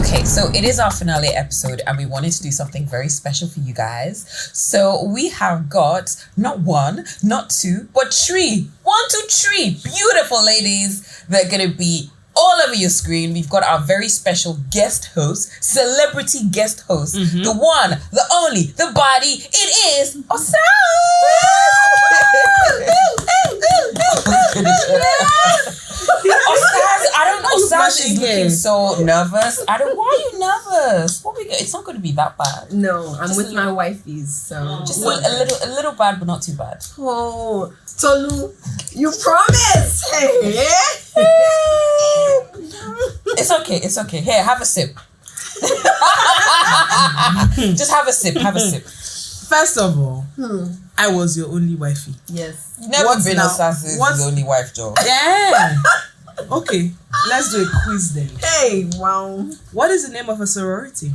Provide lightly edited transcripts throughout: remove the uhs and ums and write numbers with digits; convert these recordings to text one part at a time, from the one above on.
Okay, so it is our finale episode and we wanted to do something very special for you guys. So we have got not one, not two, but three. 1, 2, 3 beautiful ladies that are going to be all over your screen. We've got our very special guest host, celebrity guest host, the one, the only, the body. It is Osas. Osas is looking so nervous. Why are you nervous? It's not going to be that bad. No, I'm just with my wifeys, so just a little bad, but not too bad. Oh, Tolu, you promised. Hey. It's okay. Here, have a sip. Just have a sip. First of all, I was your only wifey. Yes. You've never been Osas's only wife, Joe. Yeah. Okay, let's do a quiz then. Hey, wow. What is the name of a sorority?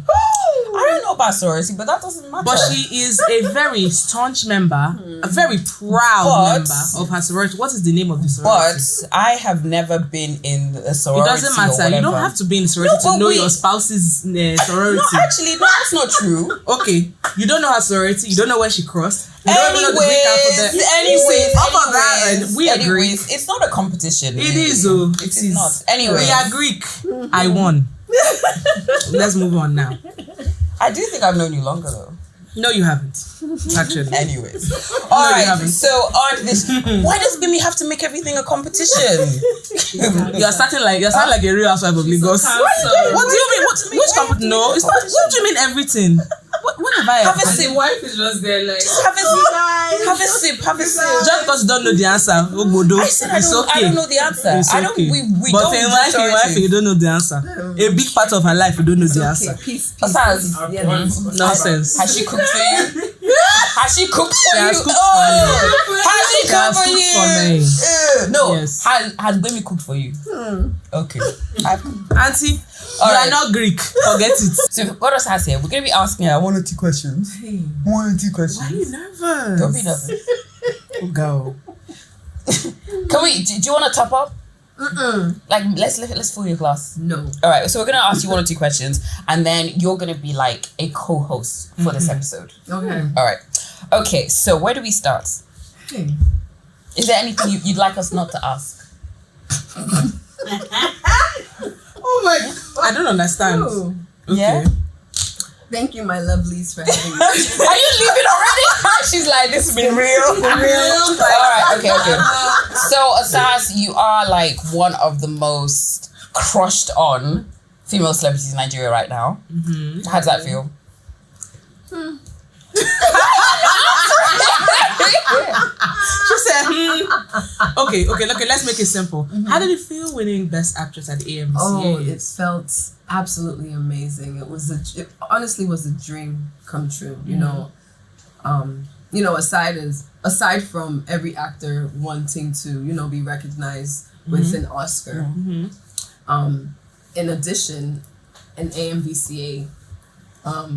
I don't know about sorority, but that doesn't matter. But she is a very staunch member, a very proud member of her sorority. What is the name of the sorority? But I have never been in a sorority. It doesn't matter. You don't have to be in a sorority to know your spouse's sorority. No, actually, no, that's not true. Okay, you don't know her sorority. You don't know where she crossed. You we agree. It's not a competition. It is, though. It is not. Anyway, we are Greek. I won. Let's move on now. I do think I've known you longer though. No, you haven't. Actually. Anyways. Alright, so on this, why does Gbemi have to make everything a competition? You're sounding like a real housewife of Lagos. What do you mean? Which competition? No, it's not. What do you mean everything? What have I? Have a sip. The wife is just there like. Have a sip. Just because you don't know the answer, Ogbodo. I said I don't know the answer. It's okay. We but don't. But in wife, you don't know the answer. A big part of her life, you don't know the answer. Peace. Nonsense. Has she cooked for you? Has she cooked for you? Has she cooked for you? No. Yes. Has Gbemi cooked for you? Okay. Auntie, you are not Greek. Forget it. So what else has here? We're going to be asking her 1 or 2 questions. Hey. 1 or 2 questions. Why are you nervous? Don't be nervous. Go. Can we? Do you want to top up? Like let's fill your class. No. All right. So we're gonna ask you 1 or 2 questions, and then you're gonna be like a co-host for this episode. Okay. All right. Okay. So where do we start? Hey. Is there anything you'd like us not to ask? Oh my God. I don't understand. Oh. Okay. Yeah. Thank you, my lovelies, for having me. Are you leaving already? She's like, this has been real. All right. Okay. So Osas, you are like one of the most crushed on female celebrities in Nigeria right now. How does that feel? She said, Okay, let's make it simple. How did it feel winning Best Actress at the AMVCA? Oh, it felt absolutely amazing. It honestly was a dream come true. You know, aside from every actor wanting to, be recognized with an Oscar. In addition, an AMVCA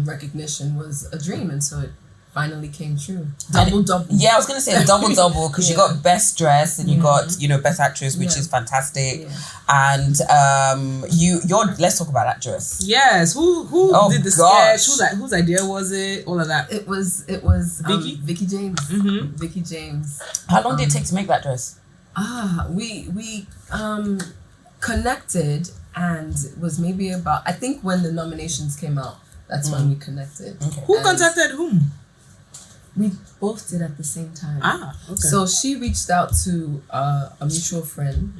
recognition was a dream, and so it finally came true. Double. Yeah, I was gonna say a double because you got Best Dress and you got Best Actress, which is fantastic. And let's talk about that dress. Yes, who did the sketch? Whose idea was it? All of that. It was Vicky James. Vicky James. How long did it take to make that dress? We connected, and it was maybe about, I think when the nominations came out, that's when we connected. Okay. Who contacted whom? We both did at the same time. Okay. So she reached out to a mutual friend,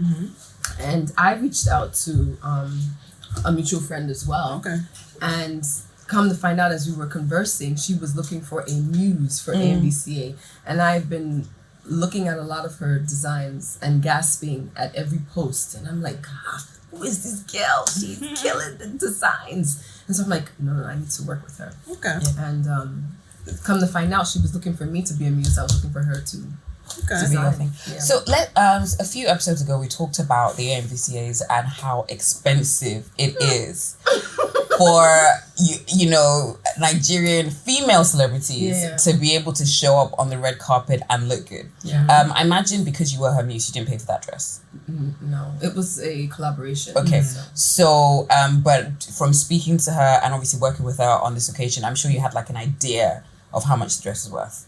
and I reached out to a mutual friend as well. Okay. And come to find out, as we were conversing, she was looking for a muse for AMVCA, and I've been looking at a lot of her designs and gasping at every post, and I'm like, who is this girl? She's killing the designs. And so I'm like, no, I need to work with her. Okay. And come to find out, she was looking for me to be a muse. I was looking for her to be your thing. Yeah. So a few episodes ago we talked about the AMVCAs and how expensive it is. for you know, Nigerian female celebrities to be able to show up on the red carpet and look good. I imagine because you were her muse, you didn't pay for that dress. No, it was a collaboration. Okay, so but from speaking to her and obviously working with her on this occasion, I'm sure you had like an idea of how much the dress is worth.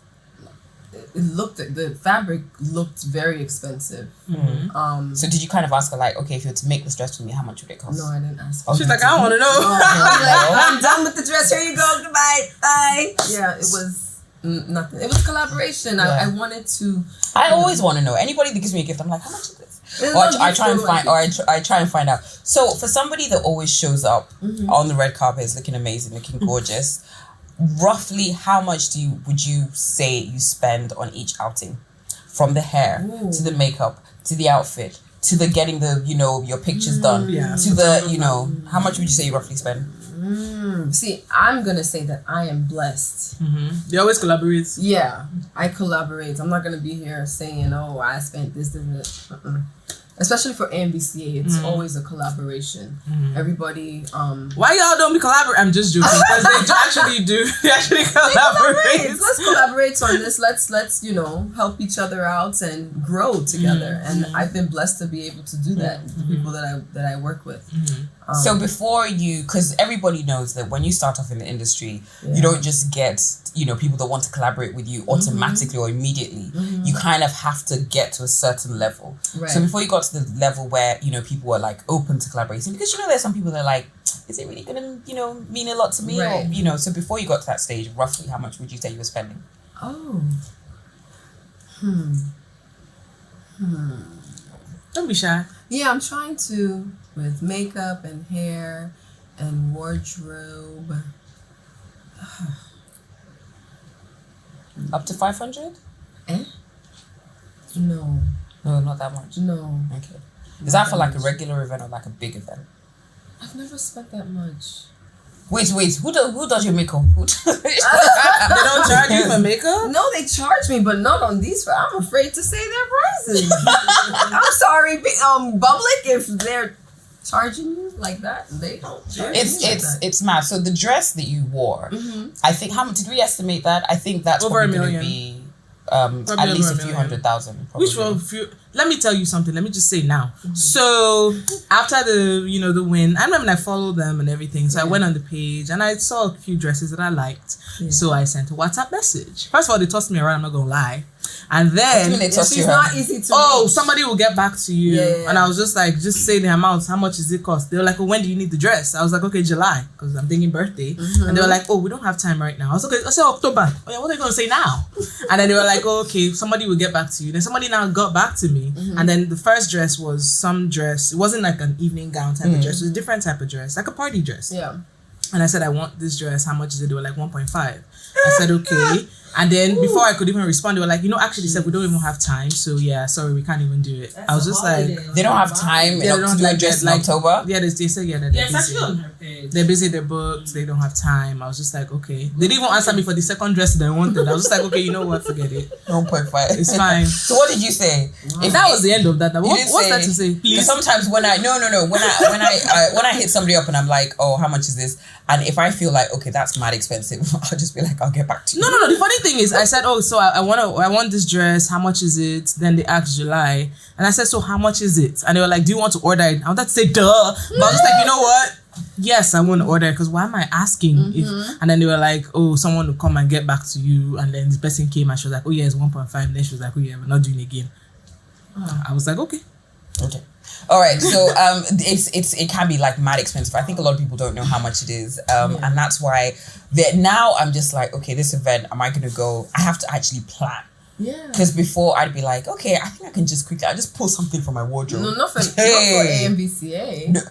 The fabric looked very expensive. So did you kind of ask her like, okay, if you were to make this dress for me, how much would it cost? No, I didn't ask her. Oh, She's like, I don't want to know. I'm like, I'm done with the dress. Here you go. Goodbye. Bye. Yeah, it was nothing. It was collaboration. I wanted to. I always want to know. Anybody that gives me a gift, I'm like, how much is this? Or I try and find out. So for somebody that always shows up on the red carpet, is looking amazing, looking gorgeous. Roughly, how much would you say you spend on each outing, from the hair to the makeup to the outfit to the getting the your pictures done to the how much would you say you roughly spend? See, I'm gonna say that I am blessed. They always collaborate. Yeah, I collaborate. I'm not gonna be here saying, "Oh, I spent this." Especially for Amvca, it's always a collaboration. Everybody. Why y'all don't be collaborate? I'm just joking. Because they actually do. They actually collaborate. Let's collaborate on this. Let's help each other out and grow together. And I've been blessed to be able to do that with the people that I work with. So before because everybody knows that when you start off in the industry, you don't just get people that want to collaborate with you automatically or immediately. You kind of have to get to a certain level. Right. So before you got to the level where people are like open to collaborating, because there's some people that are like, is it really gonna mean a lot to me? Right. Or so before you got to that stage, roughly how much would you say you were spending? Don't be shy. Yeah, I'm trying to with makeup and hair and wardrobe. Up to 500? No, not that much. No. Okay. Is that for like a regular event or like a big event? I've never spent that much. Wait. Who does your makeup? They don't charge you for makeup? No, they charge me, but not on these. I'm afraid to say their prices. I'm sorry, public, if they're charging you like that, they don't charge me like that. It's mad. So the dress that you wore, I think, how much did we estimate that? I think that's over probably $1 going to million. be at least a few $100,000. Probably. Let me tell you something. Let me just say now. So after the win, I remember I followed them and everything. So I went on the page and I saw a few dresses that I liked. So I sent a WhatsApp message. First of all, they tossed me around. I'm not gonna lie. And then she's not easy to reach. Somebody will get back to you. And I was just like, just say the amount. How much does it cost? They were like, when do you need the dress? I was like, okay, July, because I'm thinking birthday. And they were like, we don't have time right now. I was like, okay, I said October. Oh yeah, what are you gonna say now? And then they were like, okay, somebody will get back to you. Then somebody now got back to me. And then the first dress was some dress. It wasn't like an evening gown type of dress. It was a different type of dress, like a party dress. Yeah. And I said, I want this dress. How much is it? They were like 1.5. I said, okay. And then before I could even respond, they were like, actually they said we don't even have time. So yeah, sorry, we can't even do it. I was just like, they don't have time to do a dress in October? Yeah, they said, they're busy. Actually on her page. They're busy, they're booked, they don't have time. I was just like, okay. They didn't even answer me for the second dress that I wanted. I was just like, okay, you know what, forget it. 1.5. It's fine. So what did you say? If that was the end of that, what's that to say? Please. Sometimes when I hit somebody up and I'm like, oh, how much is this? And if I feel like, okay, that's mad expensive, I'll just be like, I'll get back to you. No. The funny thing is, I said, so I want this dress. How much is it? Then they asked July, and I said, so how much is it? And they were like, do you want to order it? I wanted to say, duh, but I was just like, you know what? Yes, I want to order it because why am I asking? And then they were like, someone will come and get back to you. And then this person came and she was like, it's 1.5. And then she was like, we're not doing it again. I was like, okay. All right, so it can be like mad expensive. I think a lot of people don't know how much it is, and that's why now I'm just like, okay, this event, am I gonna go? I have to actually plan. Yeah. Because before I'd be like, okay, I think I can just quickly, I just pull something from my wardrobe. No, not for Amvca. No.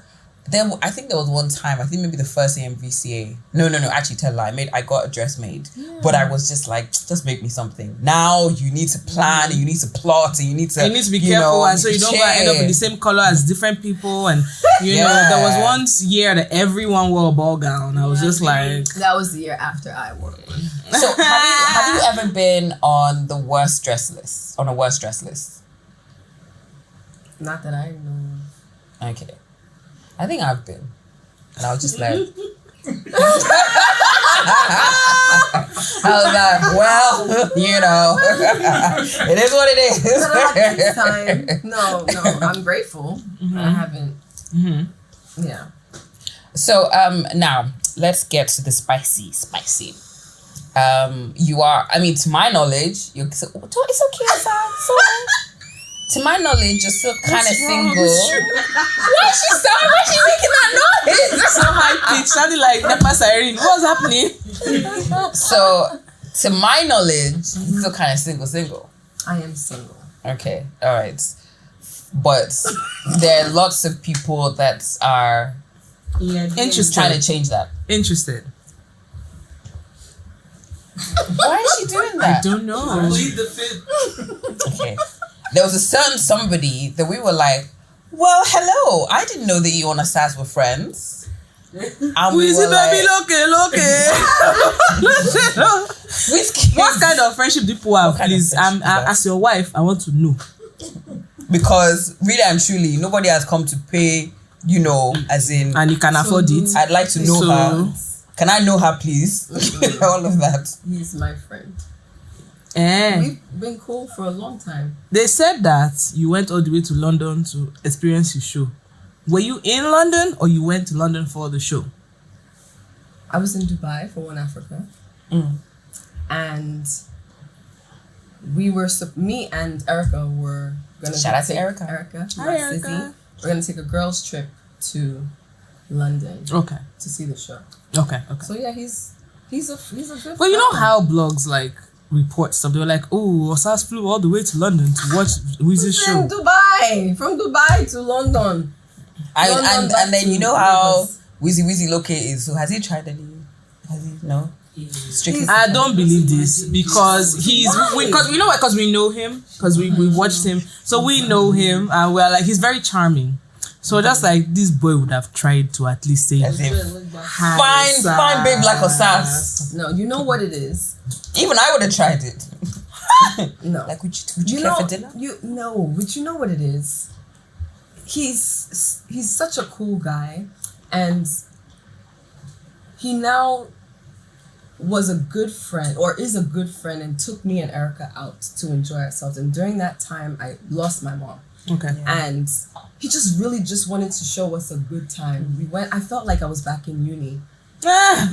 Then I think there was one time, I think maybe the first Amvca. No, actually tell a lie. I got a dress made. Yeah. But I was just like, just make me something. Now you need to plan and you need to plot and you need to be careful and so you don't go and end up in the same color as different people and there was one year that everyone wore a ball gown. I was just like, that was the year after I wore one. So have you ever been on the worst dress list? On a worst dress list? Not that I know. Okay. I think I've been. And I was just like, I was like, well, you know, it is what it is. This time. No, I'm grateful. I haven't. Yeah. So now let's get to the spicy. You are, I mean, to my knowledge, it's okay, Sam. To my knowledge, you're still kind of single. Why is she making that noise? So high pitched, sounding like Nepa Siren. What's happening? So, to my knowledge, you're still kind of single. I am single. Okay, all right. But there are lots of people that are interested, trying to change that. Interested. Why is she doing that? I don't know. Lead the fit. Okay. There was a certain somebody that we were like, well, hello. I didn't know that you and Osas were friends. And we were like, what kind of friendship do people have? Please, as your wife, I want to know. Because really and truly, nobody has come to pay, you know, as in, and you can afford it. I'd like to know her. Can I know her, please? All of that. He's my friend. Eh. We've been cool for a long time. They said that you went all the way to London to experience your show. Were you in London or you went to London for the show? I was in Dubai for One Africa. And we were, me and Erica were going to Shout out to Erica. Hi, Erica. We're going to take a girls' trip to London. Okay. To see the show. Okay. So yeah, he's a good. Well, you know how blogs like report stuff. They were like, "Oh, Osas flew all the way to London to watch Wizzy's show." From Dubai to London. And then you know how Wizzy locate is. So has he tried any? No. Strictly. I don't believe this because because we know him, because we watched him, so we know him, and we're like, he's very charming. So just like this boy would have tried to at least say, fine babe like Osas. No, you know what it is. Even I would have tried it. No, like would you care for dinner? But you know what it is. He's such a cool guy, and he now was a good friend, or is a good friend, and took me and Erica out to enjoy ourselves. And during that time, I lost my mom. Okay. And he just really just wanted to show us a good time. I felt like I was back in uni. I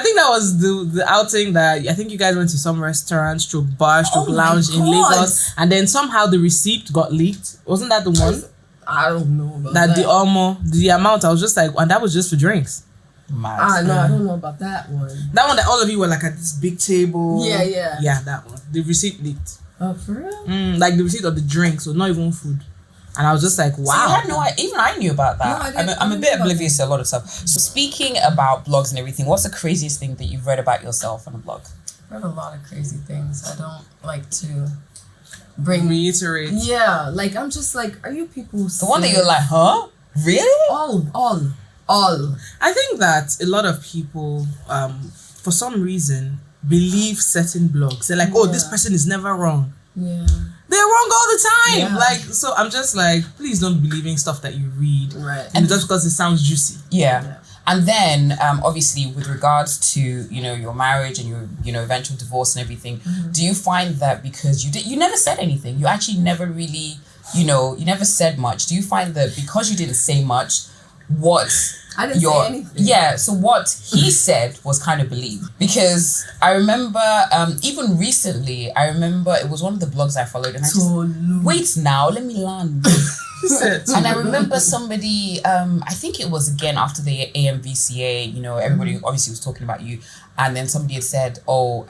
think that was the outing that I think you guys went to some restaurant, bar, lounge in Lagos, and then somehow the receipt got leaked. Wasn't that the one? I don't know about that. The amount, I was just like, and that was just for drinks. No, I don't know about that one. That one that all of you were like at this big table. Yeah, that one. The receipt leaked. Oh, for real? Like the receipt of the drink, so not even food. And I was just like, wow. So you had no idea. Even I knew about that. No, I'm a bit oblivious to a lot of stuff. So speaking about blogs and everything, what's the craziest thing that you've read about yourself on a blog? I read a lot of crazy things. I don't like to reiterate. Yeah, like I'm just like, are you people the one that you're like, huh? Really? All. I think that a lot of people, for some reason, believe certain blogs. They're like, this person is never wrong. Yeah. They're wrong all the time. Yeah. Like, so I'm just like, please don't believe in stuff that you read. Right. And just because it sounds juicy. Yeah. And then, obviously, with regards to, your marriage and your, eventual divorce and everything, do you find that because you never said anything, you actually never really, you never said much. Do you find that because you didn't say much, I didn't say anything. Yeah, so what he said was kind of believed. Because I remember, even recently, it was one of the blogs I followed, and I just, wait now, let me land. And I remember somebody, I think it was again after the Amvca, everybody obviously was talking about you, and then somebody had said, oh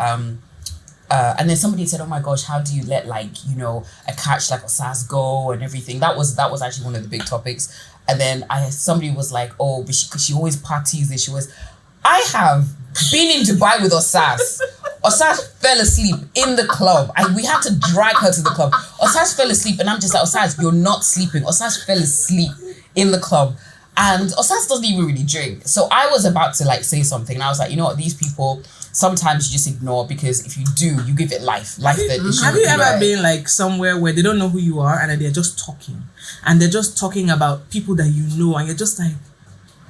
my gosh, how do you let a catch like Osas go and everything? That was actually one of the big topics. And then somebody was like, oh, but she always parties and I have been in Dubai with Osas. Osas fell asleep in the club. We had to drag her to the club. Osas fell asleep and I'm just like, Osas, you're not sleeping. Osas fell asleep in the club. And Osas doesn't even really drink. So I was about to say something. And I was like, you know what, these people, sometimes you just ignore, because if you do, you give it life. Have you ever been somewhere where they don't know who you are and they're just talking? And they're just talking about people that you know, and you're just like,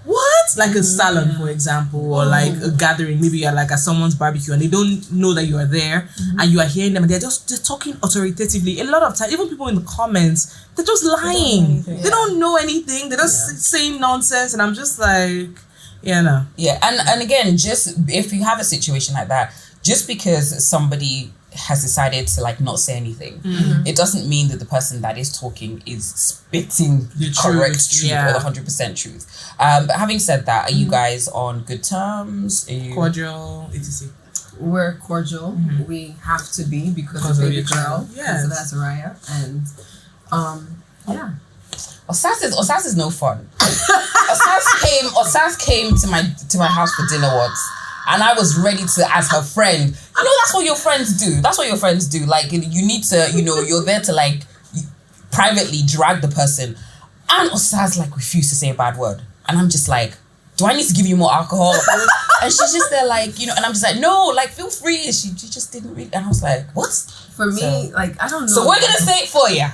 what? like a salon, for example, or like a gathering, maybe you're like at someone's barbecue and they don't know that you are there, and you are hearing them and they're just talking authoritatively. A lot of times, even people in the comments, they're just lying. They don't know anything. They're just saying nonsense, and I'm just like, Yeah, and again, just if you have a situation like that, just because somebody has decided to like not say anything, it doesn't mean that the person that is talking is spitting the correct truth or the 100% truth. But having said that, are you guys on good terms? Are you cordial, etc.? We're cordial. We have to be because of baby girl, because of Azariah, and Osas is no fun. Osas came to my house for dinner once, and I was ready to, as her friend. That's what your friends do. Like, you need to, you're there to like privately drag the person. And Osas like refused to say a bad word, and I'm just like, do I need to give you more alcohol? And she's just there like, and I'm just like, no, like feel free. She just didn't read, and I was like, what? For me, like, I don't know. So we're gonna say it for you.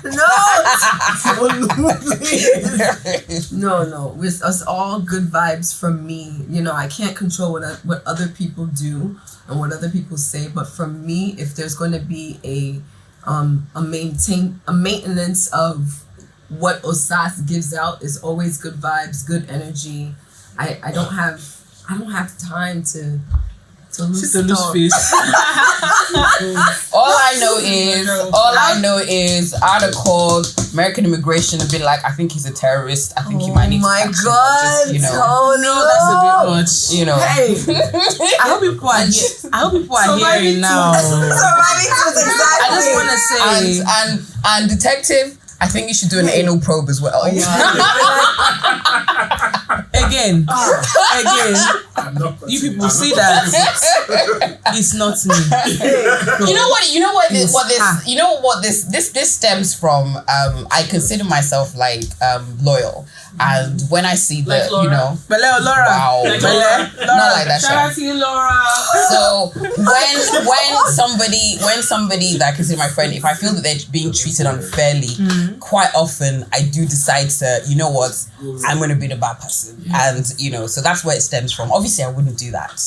No. It's us all good vibes from me. I can't control what other people do and what other people say. But from me, if there's going to be a maintenance of what Osas gives out, is always good vibes, good energy. I don't have time to lose face. All I know is I'd have called American immigration and been like, I think he's a terrorist. I think you might need to catch him. Oh no, that's a bit much. Hey. I hope people are hearing now. I just want to say, and detective, I think you should do an anal probe as well. Again, you people see that it's not me. This stems from. I consider myself like loyal, and when I see that, Laura. Wow, not like that. Shout out to you, Laura. So when somebody that I consider my friend, if I feel that they're being treated unfairly, quite often I do decide to, I'm going to be the bad person. And, so that's where it stems from. Obviously, I wouldn't do that,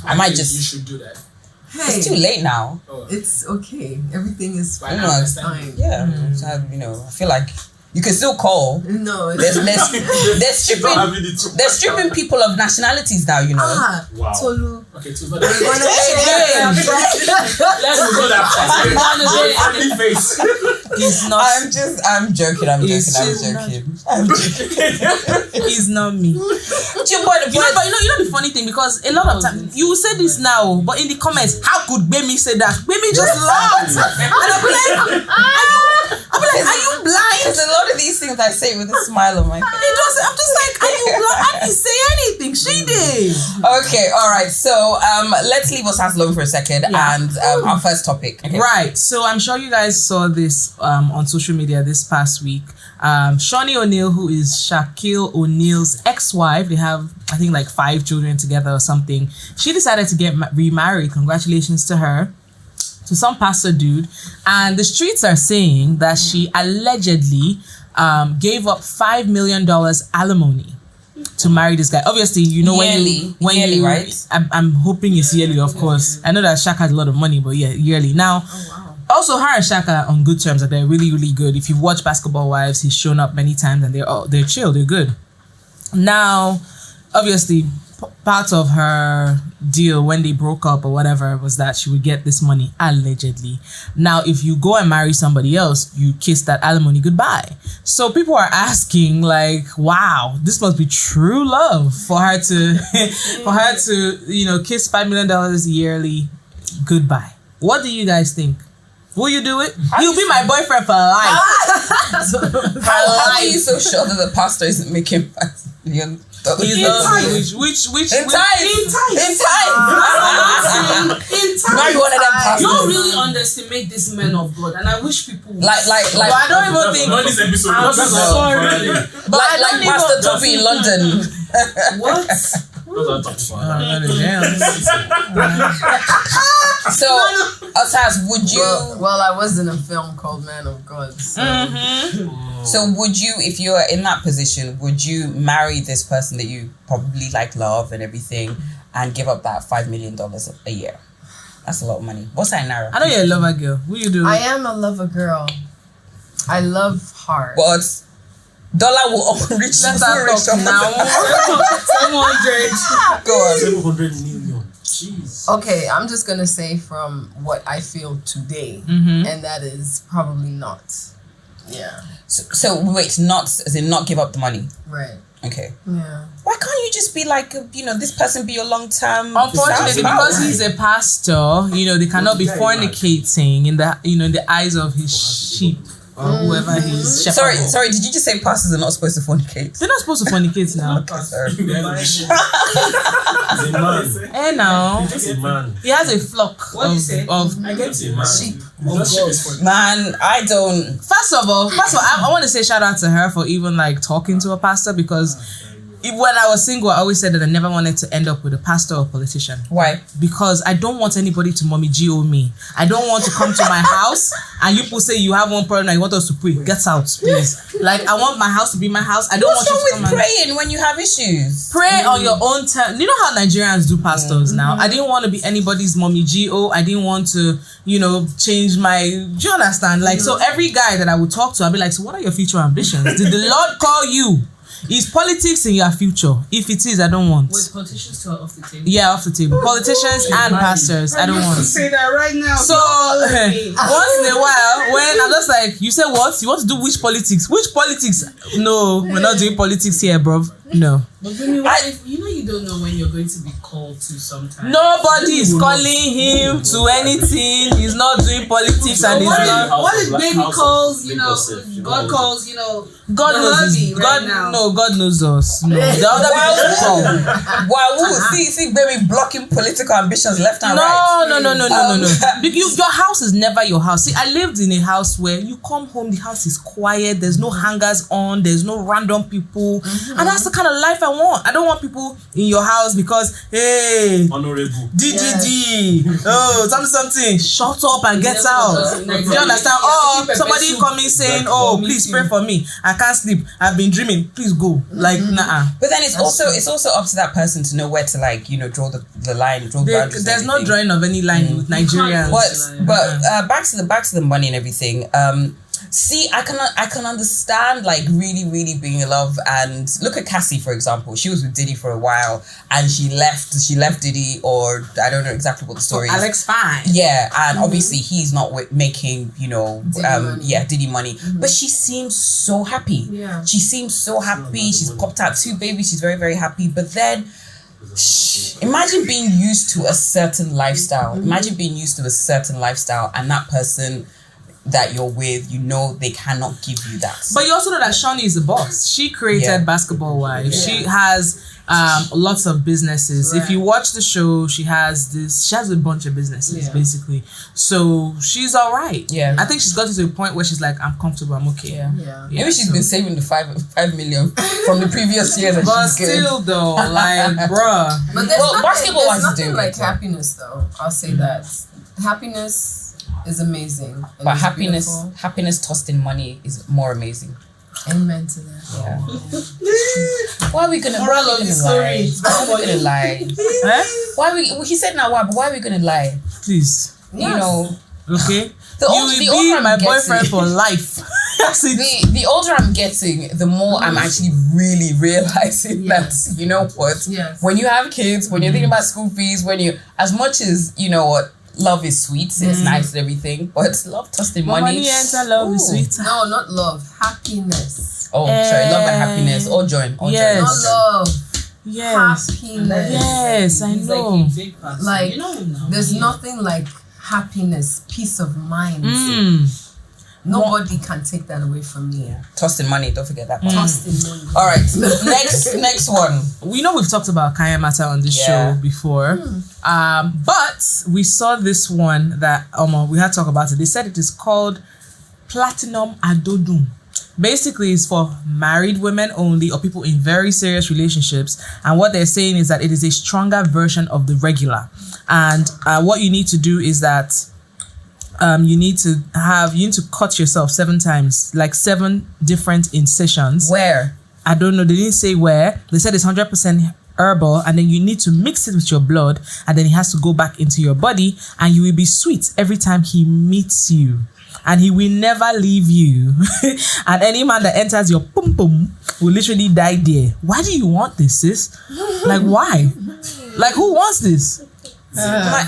I might just... You should do that. Hey, it's too late now. It's okay. Everything is fine. Yeah. So, I feel like you can still call. No. They're stripping people of nationalities now, Wow. Tolu. Okay, Let's go that face. He's not. I'm joking. He's not me. But the funny thing, because a lot of times you will say this now, but in the comments, how could Gbemi say that? Gbemi just laughed. And I'll be like, are you blind? There's a lot of these things I say with a smile on my face. I'm just like, are you blind? I didn't say anything. She did. Okay, all right. So let's leave Osas alone for a second, and our first topic. Okay. Right. So I'm sure you guys saw this on social media this past week. Shaunie O'Neal, who is Shaquille O'Neal's ex-wife, they have, I think, like 5 children together or something. She decided to get remarried. Congratulations to her. To some pastor dude. And the streets are saying that she allegedly gave up $5 million alimony to marry this guy. Obviously, yearly, right? I'm hoping it's yearly, of course. I know that Shaq has a lot of money, but yeah, yearly. Now, also her and Shaq are on good terms. Like, they're really, really good. If you've watched Basketball Wives, he's shown up many times, and they're chill, they're good. Now, obviously, part of her deal when they broke up or whatever was that she would get this money, allegedly. Now, if you go and marry somebody else, you kiss that alimony goodbye. So people are asking, like, wow, this must be true love for her to kiss $5 million yearly goodbye. What do you guys think? Will you do it? You'll be my boyfriend for life. How are you so sure that the pastor isn't making $5 million? Which in time. Not one of them pastors. You don't really underestimate these men of God, and I wish people like I don't even think Not this episode. I'm That's sorry. like Pastor Toby in London. What? So, Osas, would you? Well, I was in a film called Man of God. So. So, would you, if you were in that position, would you marry this person that you probably like, love, and everything, and give up that $5 million a year? That's a lot of money. What's that in Naira? I know you're a lover girl. What you do? I am a lover girl. I love hard. But dollar will reach now. 700. Go on. 700 million. Jeez. Okay, I'm just gonna say from what I feel today, and that is probably not. Yeah. So wait, not as in not give up the money. Right. Okay. Yeah. Why can't you just be like, this person be your long-term? Unfortunately, because he's a pastor, they cannot be fornicating in the in the eyes of his sheep or whoever he's shepherd. Sorry, did you just say pastors are not supposed to fornicate? They're not supposed to fornicate now. Okay, sorry. He's a man. Eh, now He's a man. he has a flock What do you say? of I get a man. Sheep. Man, I don't. First of all, I want to say shout out to her for even like talking to a pastor, because when I was single, I always said that I never wanted to end up with a pastor or politician. Why? Because I don't want anybody to mommy G.O. me. I don't want to come to my house and you people say you have one problem and you want us to pray. Get out, please. Like, I want my house to be my house. I don't What's want wrong you to come with praying when you have issues? pray on your own time. You know how Nigerians do pastors now? I didn't want to be anybody's mommy G.O. I didn't want to, change my... Do you understand? Like, so every guy that I would talk to, I'd be like, so what are your future ambitions? Did the Lord call you? Is politics in your future? If it is, I don't want. With politicians to off the table. Yeah, off the table. Politicians and pastors, I don't want. Say that right now. So once in a while, when I'm just like, you say what? You want to do which politics? Which politics? No, we're not doing politics here, bro. No. But Gbemi, what if you don't know when you're going to be called to sometime? Nobody is calling him to anything. He's not doing politics and he's not. What if Gbemi calls, God calls, God knows. God knows us. No, the other people call. Wow, see Gbemi blocking political ambitions left and right. No. Your house is never your house. See, I lived in a house where you come home, the house is quiet, there's no hangers on, there's no random people, and that's the kind of life I want. I don't want people in your house because, hey, honorable DDD, oh, something, shut up and get out. Do you understand? Oh, somebody coming saying, oh, please pray for me. I can't sleep. I've been dreaming. Please go. Like, nah. But then it's also up to that person to know where to draw the line, draw the boundaries. There's no drawing of any line with Nigerians. But back to the money and everything. See, I can understand like really, really being in love, and look at Cassie, for example. She was with Diddy for a while and she left Diddy, or I don't know exactly what the story is. Alex fine. Yeah, and obviously he's not making, Diddy money. But she seems so happy. Yeah. She seems so happy. She's popped out 2 babies. She's very, very happy. But then imagine being used to a certain lifestyle. Imagine being used to a certain lifestyle and that person that you're with, they cannot give you that. But you also know that Shaunie is the boss. She created Basketball Wives. Yeah. She has lots of businesses. Right. If you watch the show, she has a bunch of businesses basically. So she's all right. Yeah. I think she's got to a point where she's like, I'm comfortable, I'm okay. Yeah. Maybe she's been saving the 5 million from the previous years. But still though, like bruh. But there's nothing like happiness though. I'll say that. Happiness is amazing. But happiness tossed in money is more amazing. Amen to that. Yeah. Why are we gonna lie? Why are we gonna lie? He said now why, but why are we gonna lie? Please. Yes. Okay. You will be my boyfriend for life. The older I'm getting, the more I'm actually really realizing that, you know what? Yes. When you have kids, when you're thinking about school fees, as much as, love is sweet, it's nice and everything, but love tossing money enter love is sweet. No, not love, happiness. Oh, sorry, love and happiness, all join. Yes. Not love. Yes. Happiness. Yes, I know. Like, there's nothing like happiness, peace of mind. Nobody can take that away from me. Tossing money, don't forget that part. Tossing money. All right, next one. We know we've talked about Kayamata on this show before, but we saw this one that we had to talk about it. They said it is called Platinum Adodun. basically it's for married women only or people in very serious relationships. And what they're saying is that it is a stronger version of the regular. And what you need to do is that you need to cut yourself 7 times, like 7 different incisions. Where? I don't know. They didn't say where. They said it's 100% herbal, and then you need to mix it with your blood, and then it has to go back into your body, and you will be sweet every time he meets you, and he will never leave you. And any man that enters your pum pum will literally die there. Why do you want this, sis? Like, why? Like, who wants this? My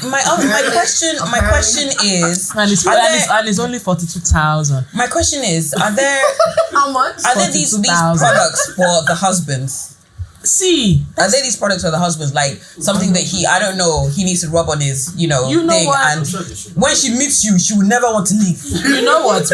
question is, And it's only 42,000. my question is, are there How much? are there these 42,000. products for the husbands? See, Are there these products for the husbands, like something that he needs to rub on his, You know thing, what? and when she meets you, she will never want to leave. you know what?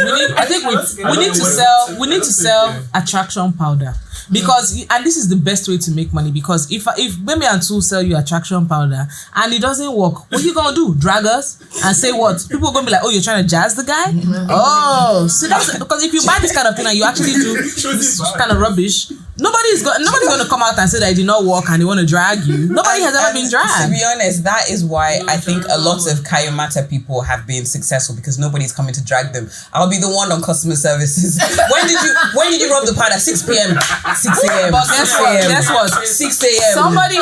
We need to sell attraction powder. Because and this is the best way to make money, because if Gbemi and Toolz sell you attraction powder and it doesn't work, what are you gonna do? Drag us and say what? People are gonna be like, oh, you're trying to jazz the guy? Oh, see, that's because if you buy this kind of thing and you actually do this kind of rubbish, nobody's gonna come out and say that it did not work and they want to drag you. Nobody has ever been To dragged. be honest, that is why I think a lot of Kayamata people have been successful, because nobody's coming to drag them. I'll be the one on customer services. When did you rub the powder? 6 p.m. 6 a.m. But guess what? 6 a.m. Somebody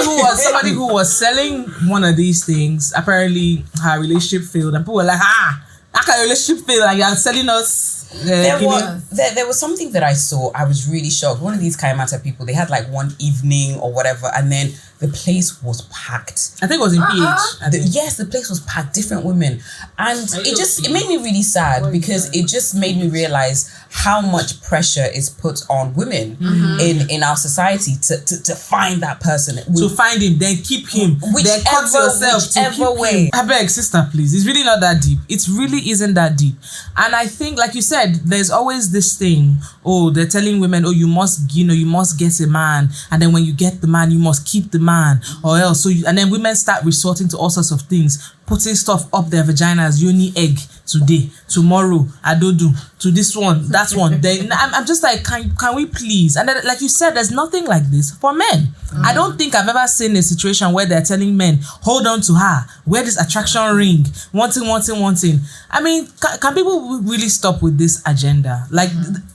who was selling one of these things, apparently her relationship failed, and people were like, how can a relationship fail? Like, you're selling us. There was something that I saw. I was really shocked. One of these Kayamata people, they had like one evening or whatever, and then the place was packed. I think it was in PH. Yes, the place was packed, different women. And it made me really sad, because it just made me realize how much pressure is put on women in our society to find that person. To find him, then keep him, then cut yourself. Whichever way. I beg, sister, please. It's really not that deep. It really isn't that deep. And I think, like you said, there's always this thing. Oh, they're telling women, oh, you must get a man, and then when you get the man, you must keep the man, or else. And then women start resorting to all sorts of things, putting stuff up their vaginas, yoni egg today, tomorrow, adodu, to this one, that one. Then I'm just like, can we please? And then, like you said, there's nothing like this for men. I don't think I've ever seen a situation where they're telling men, hold on to her, wear this attraction ring, wanting. I mean, can people really stop with this agenda? Like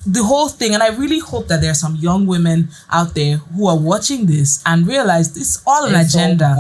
the whole thing. And I really hope that there are some young women out there who are watching this and realize it's all an agenda.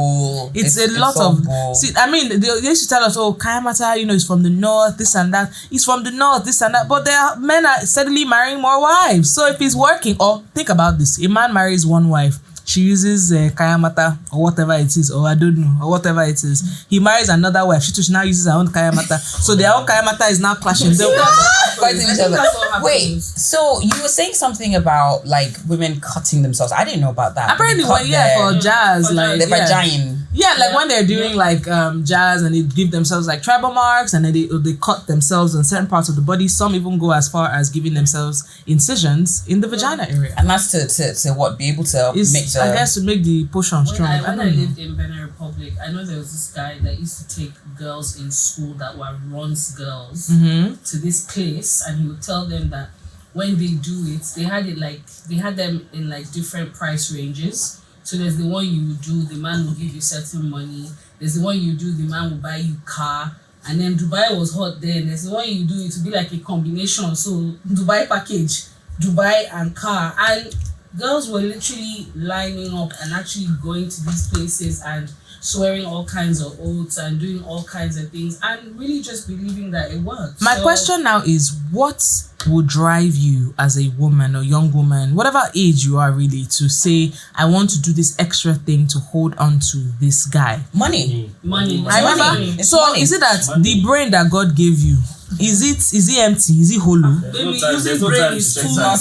It's a lot of bull. See, I mean, they used to tell us, oh, Kayamata, is from the north, this and that. He's from the north, this and that. But men are steadily marrying more wives. So if he's working, or think about this, a man marries one wife, she uses Kayamata or whatever it is, or I don't know, or whatever it is. He marries another wife, she now uses her own Kayamata. So their own Kayamata is now clashing. Fighting each other. Wait, so you were saying something about like women cutting themselves. I didn't know about that. Apparently, for jazz, like the vagina. Yeah, like when they're doing like jazz and they give themselves like tribal marks, and then they cut themselves on certain parts of the body. Some even go as far as giving themselves incisions in the vagina area. And that's to what, be able to make the... I guess to make the portion strong. When I lived in Benin Republic, I know there was this guy that used to take girls in school that were runs girls to this place, and he would tell them that when they do it, they had them in like different price ranges. So there's the one you do, the man will give you certain money. There's the one you do, the man will buy you car. And then Dubai was hot then. There's the one you do, it will be like a combination. So Dubai package, Dubai and car. And girls were literally lining up and actually going to these places and swearing all kinds of oaths and doing all kinds of things and really just believing that it works. My question now is, what would drive you as a woman or young woman, whatever age you are really, to say, I want to do this extra thing to hold on to this guy? Money. I remember. It's So money. is it that the brain that God gave you, is it empty? Is it hollow? Maybe using brain is too much.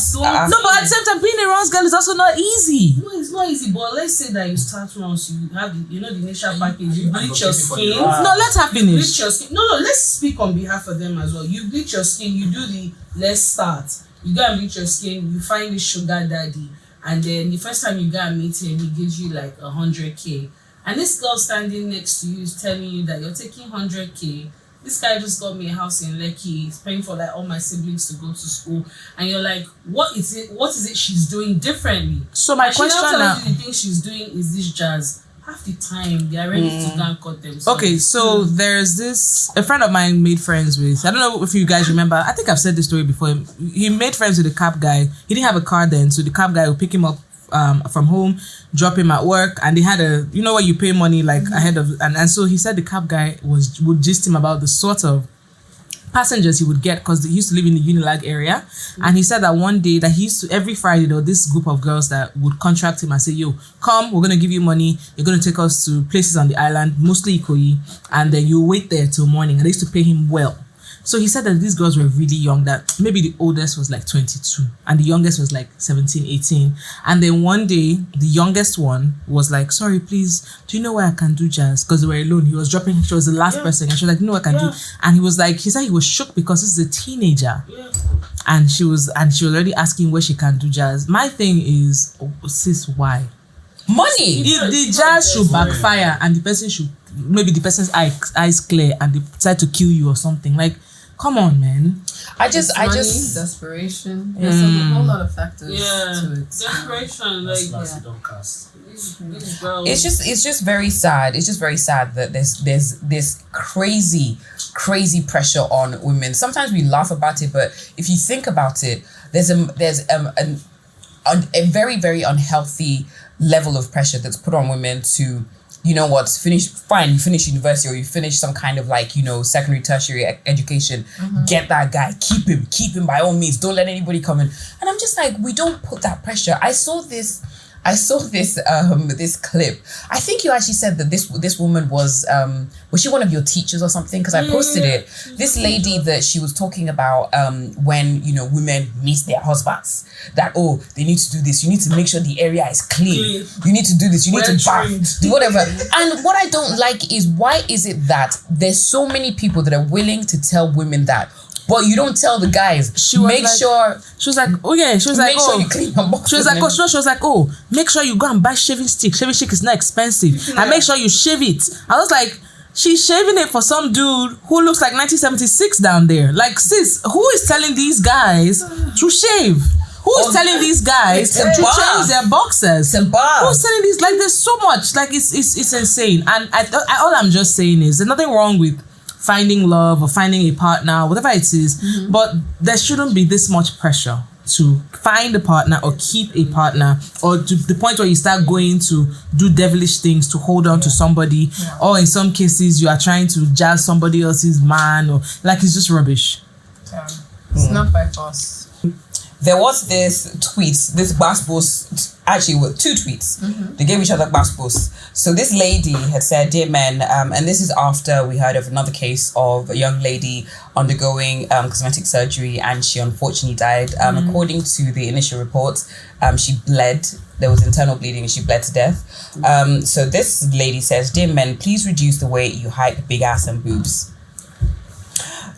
No, but at the same time, being a runs girl is also not easy. No, it's not easy, but let's say that you start runs, you have the initial package, you bleach your skin. No, let her finish. Bleach your skin. No, let's speak on behalf of them as well. You bleach your skin, you do the let's start. You go and bleach your skin, you find this sugar daddy, and then the first time you go and meet him, he gives you like 100K. And this girl standing next to you is telling you that you're taking 100K this guy just got me a house in Lekki. He's paying for like all my siblings to go to school, and you're like, what is it she's doing differently? So my question now now, tells you the thing she's doing is this jazz. Half the time they are ready to go and cut themselves. okay, so there's a friend of mine made friends with, I don't know if you guys remember, I think I've said this story before. He made friends with a cab guy. He didn't have a car then, so the cab guy would pick him up from home, drop him at work, and they had a, you know what, you pay money like ahead of, and so he said the cab guy would gist him about the sort of passengers he would get, because he used to live in the Unilag area, and he said that one day that he used to, every Friday there was this group of girls that would contract him and say, yo, come, we're gonna give you money, you're gonna take us to places on the island, mostly Ikoyi, and then you wait there till morning. And they used to pay him well. So he said that these girls were really young, that maybe the oldest was like 22 and the youngest was like 17, 18. And then one day, the youngest one was like, sorry, please, do you know where I can do jazz? Because they were alone. He was dropping, she was the last person. And she was like, you know what I can do? And he was like, he said he was shook because this is a teenager. Yeah. And she was already asking where she can do jazz. My thing is, sis, why? Money. If the jazz should backfire and the person should, maybe the person's eyes clear and they decide to kill you or something, like, come on, man. I just desperation. There's a whole lot of factors to it. Desperation, like don't cast. These girls. It's just very sad. It's just very sad that there's this crazy pressure on women. Sometimes we laugh about it, but if you think about it, there's a very, very unhealthy level of pressure that's put on women to, you know what, you finish university or you finish some kind of like, you know, secondary, tertiary education, get that guy, keep him by all means, don't let anybody come in. And I'm just like, we don't put that pressure. I saw this clip. I think you actually said that this woman was she one of your teachers or something? Because I posted it. This lady that she was talking about when, you know, women meet their husbands, that, oh, they need to do this, you need to make sure the area is clean, you need to do this, you need to bath, do whatever. And what I don't like is, why is it that there's so many people that are willing to tell women that, but you don't tell the guys? She was like, you clean your box. She was like, oh, make sure you go and buy shaving stick. Shaving stick is not expensive, and make sure you shave it. I was like, she's shaving it for some dude who looks like 1976 down there. Like, sis, who is telling these guys to shave? Who is telling these guys to change their boxers? Who's telling these? Like, there's so much. Like, it's insane. And all I'm just saying is, there's nothing wrong with finding love or finding a partner, whatever it is, but there shouldn't be this much pressure to find a partner or keep a partner, or to the point where you start going to do devilish things to hold on to somebody, or in some cases you are trying to jazz somebody else's man, or like, it's just rubbish. It's not by force. There was this tweet, this bass post, actually with two tweets. They gave each other bass posts. So this lady had said, dear men, and this is after we heard of another case of a young lady undergoing cosmetic surgery, and she unfortunately died. According to the initial reports, she bled. There was internal bleeding and she bled to death. So this lady says, dear men, please reduce the way you hype big ass and boobs.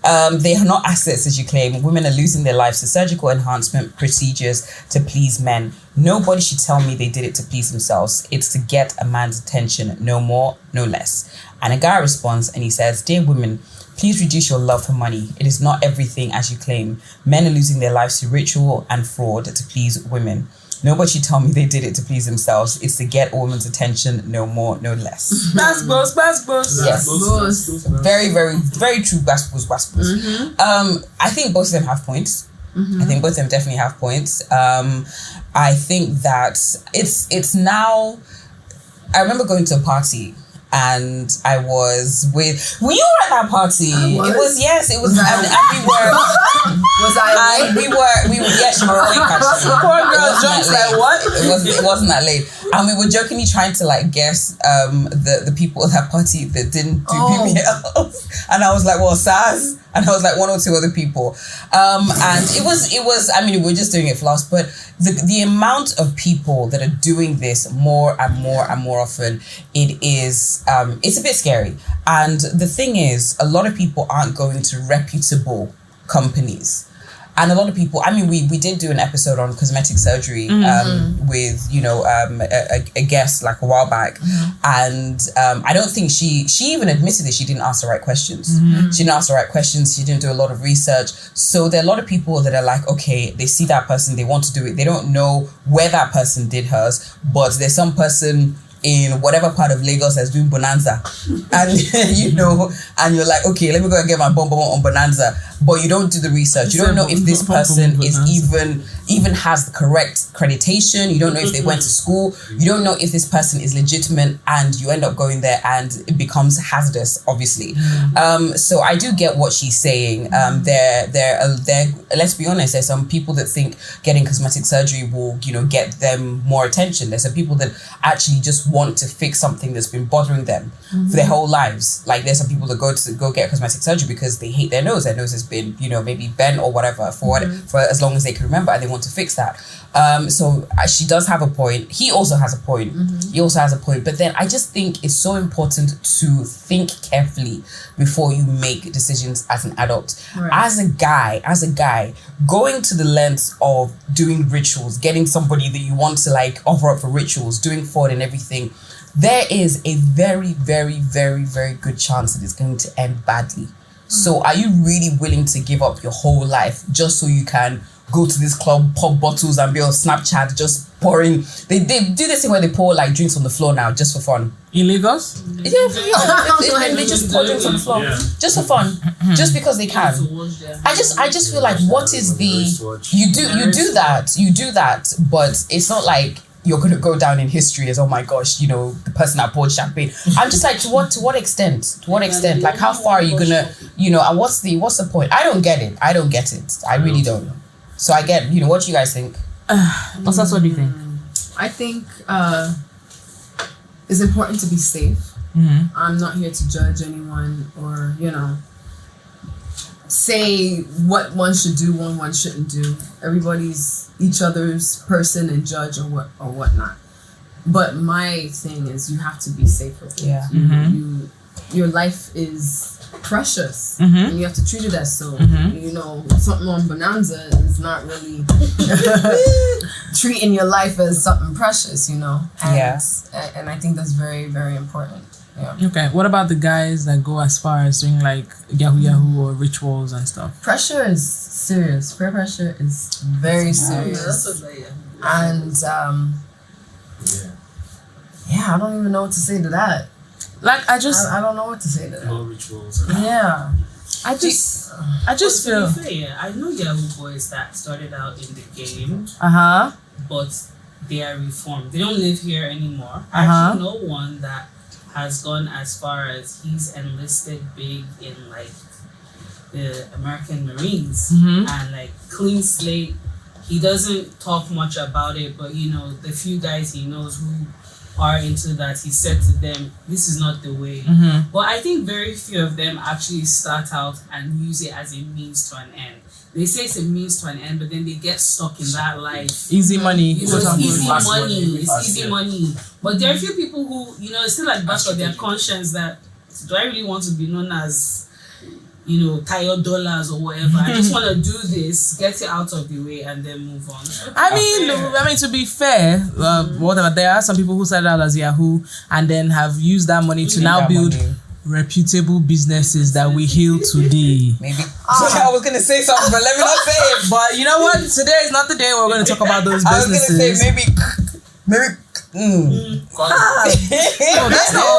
They are not assets, as you claim. Women are losing their lives to surgical enhancement procedures to please men. Nobody should tell me they did it to please themselves. It's to get a man's attention, no more, no less. And a guy responds and he says, dear women, please reduce your love for money. It is not everything as you claim. Men are losing their lives to ritual and fraud to please women. Nobody should tell me they did it to please themselves. It's to get a woman's attention, no more, no less. Bass boss. Yes. Very, very, very true. Bass boss. I think both of them have points. I think both of them definitely have points. I think that it's now. I remember going to a party. And I was with. Were you at that party? It was, yes. It was, and we were. Was I? We were. Yes, you were awake. Actually, poor girl jokes like what? It wasn't that late, and we were jokingly trying to like guess the people at that party that didn't do BBL, and I was like, well, Saz, and I was like one or two other people, and it was. I mean, we're just doing it for laughs, but the amount of people that are doing this more and more and more often, it is. It's a bit scary. And the thing is, a lot of people aren't going to reputable companies. And a lot of people, I mean, we did do an episode on cosmetic surgery with, a guest like a while back. And I don't think she even admitted that she didn't ask the right questions. She didn't ask the right questions. She didn't do a lot of research. So there are a lot of people that are like, okay, they see that person, they want to do it. They don't know where that person did hers, but there's some person in whatever part of Lagos that's doing Bonanza, and and you're like, okay, let me go and get my bomb on Bonanza, but you don't do the research. You don't know if this person is even has the correct accreditation. You don't know if they went to school. You don't know if this person is legitimate, and you end up going there and it becomes hazardous, obviously. So I do get what she's saying. Let's be honest, there's some people that think getting cosmetic surgery will, get them more attention. There's some people that actually just want to fix something that's been bothering them for their whole lives. Like there's some people that go get cosmetic surgery because they hate their nose. Their nose has been, maybe bent or whatever for as long as they can remember, and they want to fix that. So she does have a point. He also has a point. He also has a point. But then I just think it's so important to think carefully before you make decisions as an adult. Right. As a guy, going to the lengths of doing rituals, getting somebody that you want to like offer up for rituals, doing fraud and everything, there is a very, very, very, very good chance that it's going to end badly. So are you really willing to give up your whole life just so you can go to this club, pop bottles and be on Snapchat just pouring? They do this thing where they pour like drinks on the floor now just for fun. In Lagos? Yeah, they just pour drinks on the floor just for fun, just because they can. I just feel like, what is the you do that, but it's not like you're gonna go down in history as, oh my gosh, the person that poured champagne. I'm just like, to what extent? Like, how far are you gonna, and what's the point? I don't get it. I really don't. So I get, what do you guys think? Osas, what do you think? I think it's important to be safe. I'm not here to judge anyone or, say what one should do, one shouldn't do. Everybody's each other's person and judge or whatnot. But my thing is, you have to be safe with it. Yeah. Your life is precious, and you have to treat it as so. Something on Bonanza is not really treating your life as something precious, And I think that's very, very important. Yeah. Okay. What about the guys that go as far as doing like Yahoo or rituals and stuff? Pressure is serious. Peer pressure is very serious. And I don't even know what to say to that. Like I don't know what to say to that. No rituals. Yeah. I just feel. To be fair, I know Yahoo boys that started out in the game, but they are reformed. They don't live here anymore. I actually know one that has gone as far as he's enlisted big in like the American Marines and like clean slate. He doesn't talk much about it, but the few guys he knows who are into that, he said to them, this is not the way. But I think very few of them actually start out and use it as a means to an end. They say it's a means to an end, but then they get stuck in that life. Easy money. It's easy money. But there are a few people who, it's still at the back of their conscience that, do I really want to be known as, tired dollars or whatever? I just want to do this, get it out of the way, and then move on. I mean, to be fair, whatever, there are some people who started out as Yahoo and then have used that money to now build reputable businesses that we hail today. Maybe. I was going to say something, but let me not say it. But you know what? Today is not the day we're going to talk about those businesses. I was going to say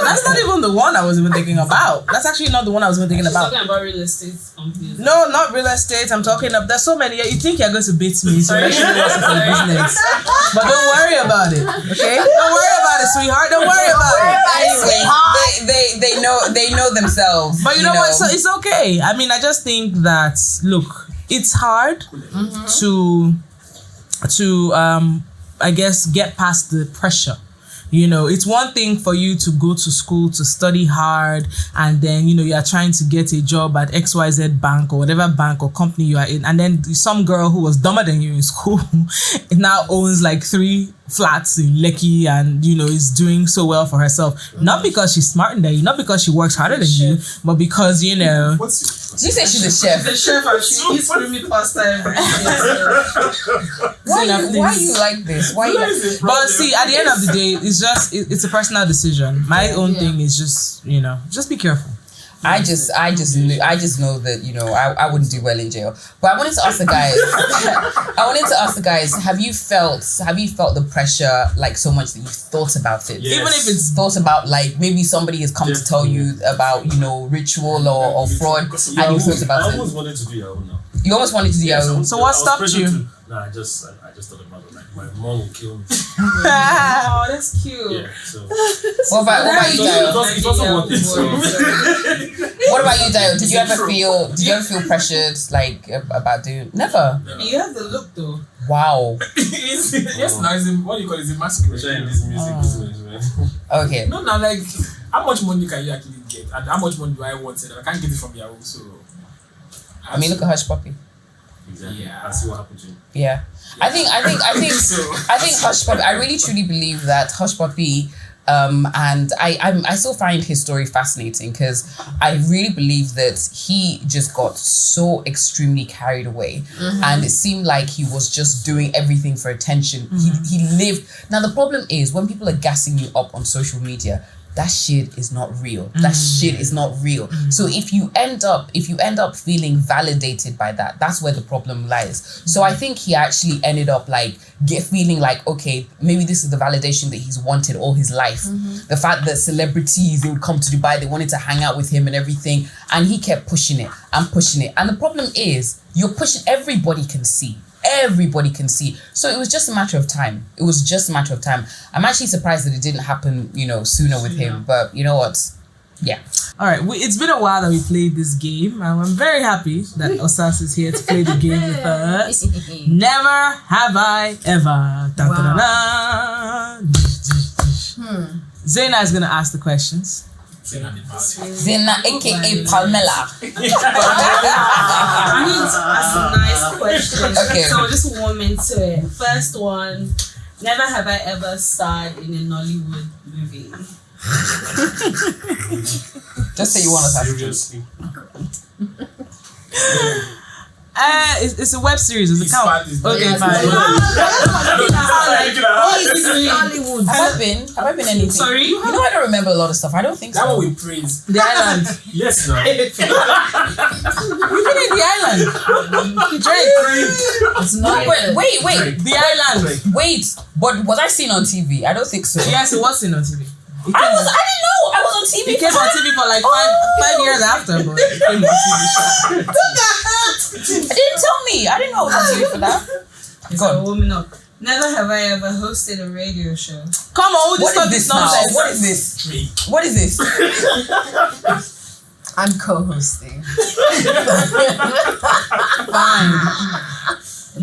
that's not even the one I was even thinking about. That's actually not the one I was even thinking about. Talking about real estate companies. No, not real estate. I'm talking of. There's so many. You think you're going to beat me? So let's do business. But don't worry about it. Okay? Don't worry about it, sweetheart. Don't worry about it. Anyway, they know themselves. But you know what? So it's okay. I mean, I just think that it's hard to I guess get past the pressure. You know, it's one thing for you to go to school to study hard, and then, you know, you are trying to get a job at XYZ bank or whatever bank or company you are in, and then some girl who was dumber than you in school now owns like 3 flats in Lekki and, you know, is doing so well for herself. Not because she's smarter than you, not because she works harder than you, but because, you know. Did you say she's a chef? The chef, and she eats creamy pasta every day. Why you like this? Why you But see, at the end of the day, it's a personal decision. My own thing is just, you know, just be careful. I just know that, you know, I wouldn't do well in jail. But I wanted to ask the guys, have you felt the pressure like so much that you've thought about it? Yes. Even if it's thought about, like, maybe somebody has come to tell you about, you know, ritual or fraud, and you thought about it. I almost wanted to do your own now. You almost wanted to do your own. So what stopped you? I just thought about it. Like, my mom will kill me. Oh, that's cute. Yeah, so. What about you, Dayo? It wasn't worth it. So. What about you, Dayo? Did you ever feel pressured, like, about doing? Never. You have the look though. Wow. Yes, now it's what do you call it? It's a masquerade. Especially in this music business, man. Okay. No, like, how much money can you actually get? And how much money do I want? I can't get it from Yahoo, so. I mean, look at Hush Puppy. Exactly. Yeah. I see what happened to him. Yeah. I think Hush Puppy, I really truly believe that Hush Puppy, and I still find his story fascinating, because I really believe that he just got so extremely carried away, and it seemed like he was just doing everything for attention. He lived. Now the problem is, when people are gassing you up on social media, that shit is not real. That shit is not real. So if you end up feeling validated by that, that's where the problem lies. So I think he actually ended up like feeling like, okay, maybe this is the validation that he's wanted all his life. The fact that celebrities, they would come to Dubai, they wanted to hang out with him and everything, and he kept pushing it and pushing it. And the problem is, you're pushing, everybody can see. Everybody can see. So it was just a matter of time. I'm actually surprised that it didn't happen, you know, sooner with him. But you know what? Yeah. All right. It's been a while that we played this game. I'm very happy that Osas is here to play the game with us. Never have I ever. Da, da, da, da. Zaina is going to ask the questions. Zena, aka Palmela. I need to ask some nice questions. Okay. So just warm into it. First one, never have I ever starred in a Nollywood movie. Just say you want to have Seriously? It's a web series. It's a count. Okay, fine. Hollywood. Have I been anything? Sorry? You know, I don't remember a lot of stuff. I don't think That so. one we praise. The island. Yes, no. You've been in the island. Drake. It's not. Wait. The island. Wait. But was I seen on TV? I don't think so. Yes, it was seen on TV. I didn't know. I was on TV. It came on TV for like five years after, but it came on TV. Didn't tell me. I didn't know I was on TV for that. So warming up. Never have I ever hosted a radio show. Come on, What is this now? nonsense. What is this? What is this? I'm co-hosting. Fine.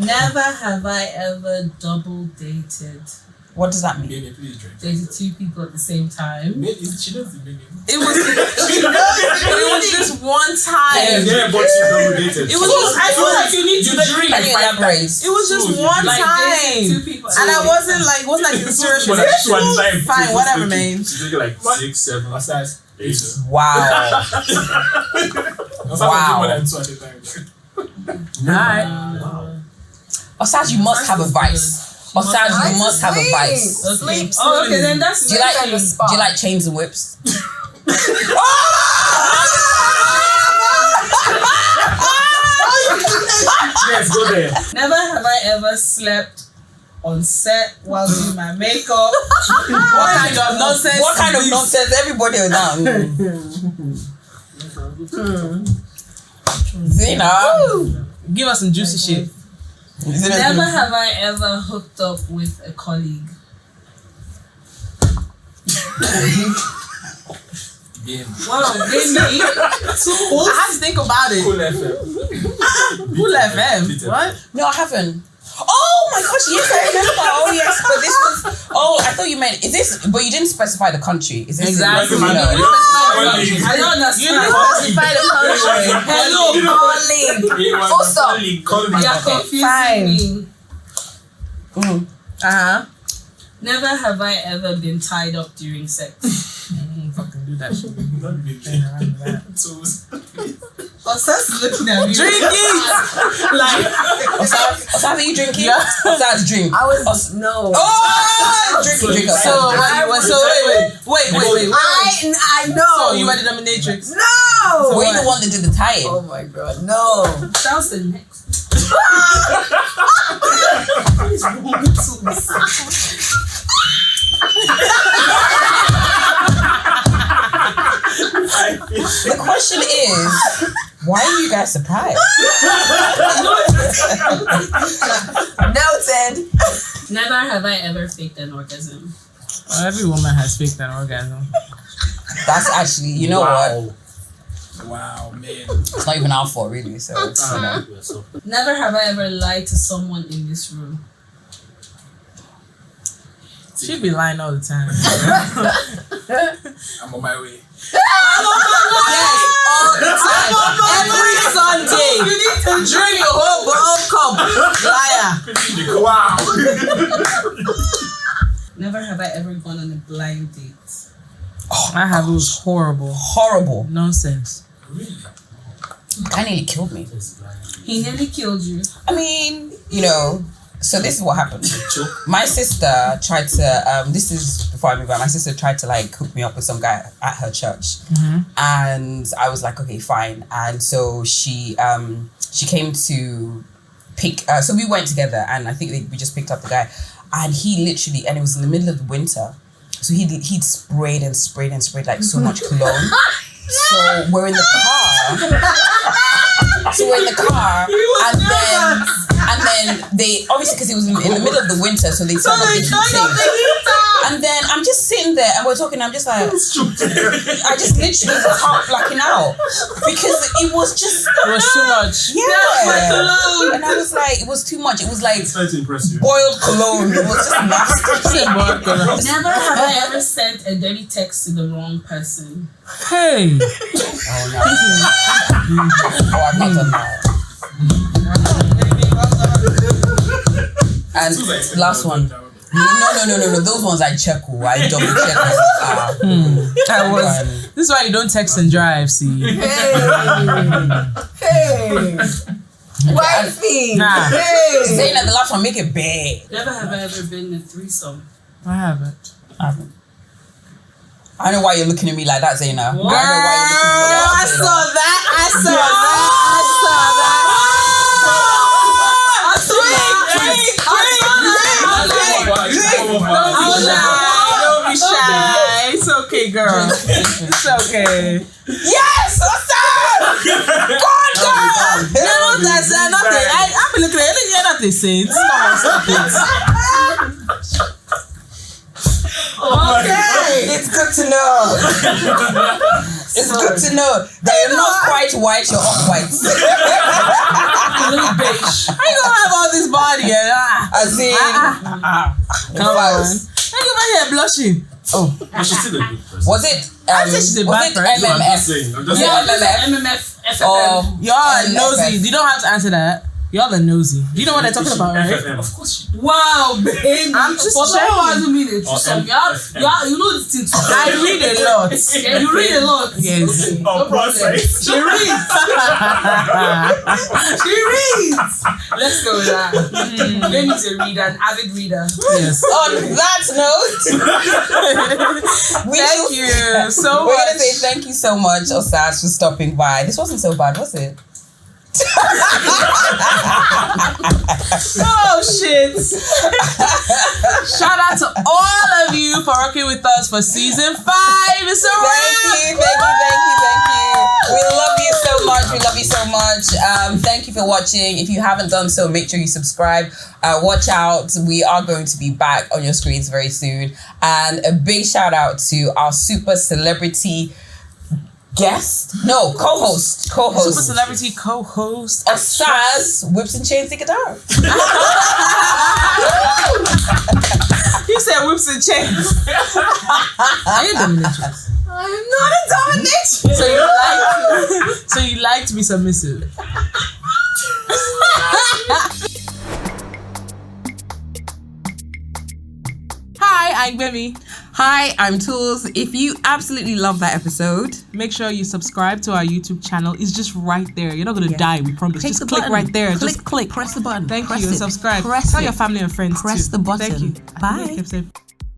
Never have I ever double dated. What does that mean? Maybe please drink. Dated 2 people at the same time. She knows the meaning. It was just one time. Yeah, but she dominated. It was just, I feel like you need to Can you elaborate? It was just one Like dated 2 time. people. And I wasn't like, in serious relationship. Fine, whatever, man. She did like 6, 7, Osas. 8. Wow. Osas will do more than 2 at a time. Alright. Osas, you must have a vice. Osas, you must have a vice. Sleep. Oh, okay, then that's Do you like chains and whips? Yes, go there. Never have I ever slept on set while doing my makeup. What kind of nonsense? What kind of nonsense? Everybody is down. Zena. Give us some juicy shit. Never have I ever hooked up with a colleague. Wow, Gbemi. I had to think about it. Cool FM. Cool FM. What? No, I haven't. Oh my gosh, yes, I remember. Oh yes, but this was. Oh, I thought you meant, is this, but you didn't specify the country. Is this Exactly. No. I don't understand. You didn't specify the country. Hello, Colleague. Full stop. you're confusing me. Never have I ever been tied up during sex. Fucking do that shit. Osas is looking at me. Drink it! Like, Osas, are you drinking? Yeah. Osas, drink. I was no. Oh! Drink. so wait. I know. So you were the dominatrix? No. Were you the one that did the tie-in? Oh my god, no. That was the next. The question is, why are you guys surprised? Noted. Never have I ever faked an orgasm. Well, every woman has faked an orgasm. That's actually, you know what? Wow, man. It's not even our fault, really. So, you know. Never have I ever lied to someone in this room. She'd be lying all the time. I'm on my way. Yes, all the time. Every Sunday. You need to drink your whole cup. Liar. Wow. Never have I ever gone on a blind date. I have. It was horrible. Horrible. Nonsense. Really? Guy nearly killed me. He nearly killed you. I mean, you know, so this is what happened. My sister tried to, this is before I moved out, my sister tried to like hook me up with some guy at her church. And I was like, okay, fine. And so she came to pick, so we went together and I think we just picked up the guy. And he literally, and it was in the middle of the winter, so he'd sprayed like so much cologne. So we're in the car. And then they obviously, because it was in the middle of the winter, so they turned up the heating. And then I'm just sitting there and we're talking. I'm just like, I just literally start blacking out because it was just too much. Yeah. And I was like, it was too much. It was like boiled cologne. It was just nasty. Never have I ever sent a dirty text to the wrong person. Hey. Oh no. Oh, I've not done that. And last one. No. Those ones I check. I double check. This is why you don't text and drive, see. Hey. Wifey. Nah. Hey. Saying that the last one, make it bad. Never have I ever been in a threesome. I haven't. I know why you're looking at me like that, Zaina. What? I know why you're looking at me like that. I saw that. Don't be shy. It's okay, girl. It's okay. Yes, what's up? God, girl. No, that's nothing. I've been looking at it. You're not the saints. Come on, stop it. Okay, it's good to know. It's good to know that you're not quite white, you're off white. How you gonna have all this body and As in, come on. How you over here blushing? Oh, She's still a good person. was it? I think she's a bad person. I'm MMF? just saying. MMF, FFM. Or Y'all are NFF. nosy. You don't have to answer that. Y'all are nosy. Do you know what they're talking about, right? FFM. Of course. Wow, baby. I'm just For checking. someone who mean it, Or some FFM. you know the thing. I read a lot. Yeah, you read a lot. Yes. Okay, no problem. She reads. She reads. Let's go with that. Gbemi's a reader, an avid reader. Yes. On that note, Thank you so we're gonna say much. thank you so much, Osas, for stopping by. This wasn't so bad, was it? Oh shit. Shout out to all of you for working with us for season 5. It's a Thank you. We love you so much. Thank you for watching. If you haven't done so, make sure you subscribe. Watch out. We are going to be back on your screens very soon. And a big shout out to our super celebrity co-host. super celebrity co-host Osas Whips and Chains Ighodaro. You said whips a chance. Are you a dominatrix? I am not a dominatrix. So you like to be submissive. Hi, I'm Gbemi. Hi, I'm Toolz. If you absolutely love that episode, Make sure you subscribe to our YouTube channel. It's just right there. You're not going to die, we promise. Click Just the click button. right there. Click, Just click. press the button. Thank Press you. And it. subscribe. Press Tell it. your family and friends Press too. the button. Thank you. Bye. I kept saying